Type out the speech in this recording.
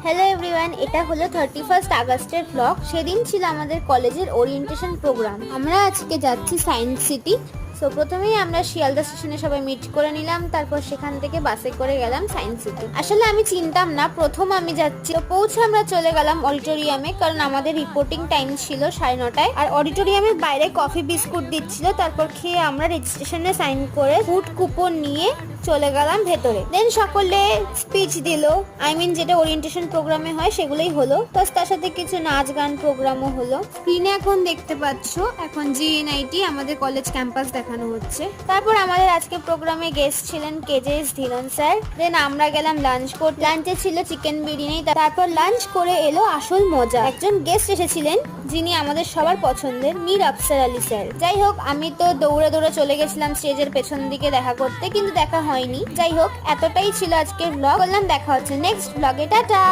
Hello everyone, এটা হলো 31 আগস্টের ব্লগ। সেদিন ছিল আমাদের কলেজের ওরিয়েন্টেশন প্রোগ্রাম। আমরা আজকে যাচ্ছি সায়েন্স সিটি। সো প্রথমেই আমরা শিয়ালদা স্টেশনে সবাই মিট করে নিলাম, তারপর সেখান থেকে বাসে করে গেলাম সায়েন্স সিটি। আসলে আমি চিনতাম না, প্রথম আমি যাচ্ছি। তো পৌঁছে আমরা চলে গেলাম অডিটোরিয়ামে, কারণ আমাদের রিপোর্টিং টাইম ছিল 9:30। আর অডিটোরিয়ামের বাইরে কফি বিস্কুট দিচ্ছিল। তারপর খেয়ে আমরা রেজিস্ট্রেশনে সাইন করে ফুড কুপন নিয়ে চলে গেলাম ভেতরে। দেন সকলে স্পিচ দিল, যেটা ওরিয়েন্টেশন প্রোগ্রামে হয় সেগুলোই হলো, প্লাস তার সাথে কিছু নাচ গান প্রোগ্রামও হলো। স্ক্রিনে এখন দেখতে পাচ্ছ, এখন জিএনআইটি আমাদের কলেজ ক্যাম্পাস দেখানো হচ্ছে। তারপর আমাদের আজকে প্রোগ্রামে গেস্ট ছিলেন কেজেএস ধীরন স্যার। দেন আমরা গেলাম লাঞ্চ করতে। লাঞ্চে ছিল চিকেন বিরিয়ানি। তারপর লাঞ্চ করে এলো আসল মজা। একজন গেস্ট এসেছিলেন যিনি আমাদের সবার পছন্দের, মীর আফসার আলী স্যার। যাই হোক, আমি তো দৌড়ে দৌড়ে চলে গেছিলাম স্টেজের পেছন দিকে দেখা করতে, কিন্তু দেখা হয়নি। যাই হোক, এতটাই ছিল আজকের ব্লগ। বললাম দেখা হচ্ছে নেক্সট ব্লগে, টাটা।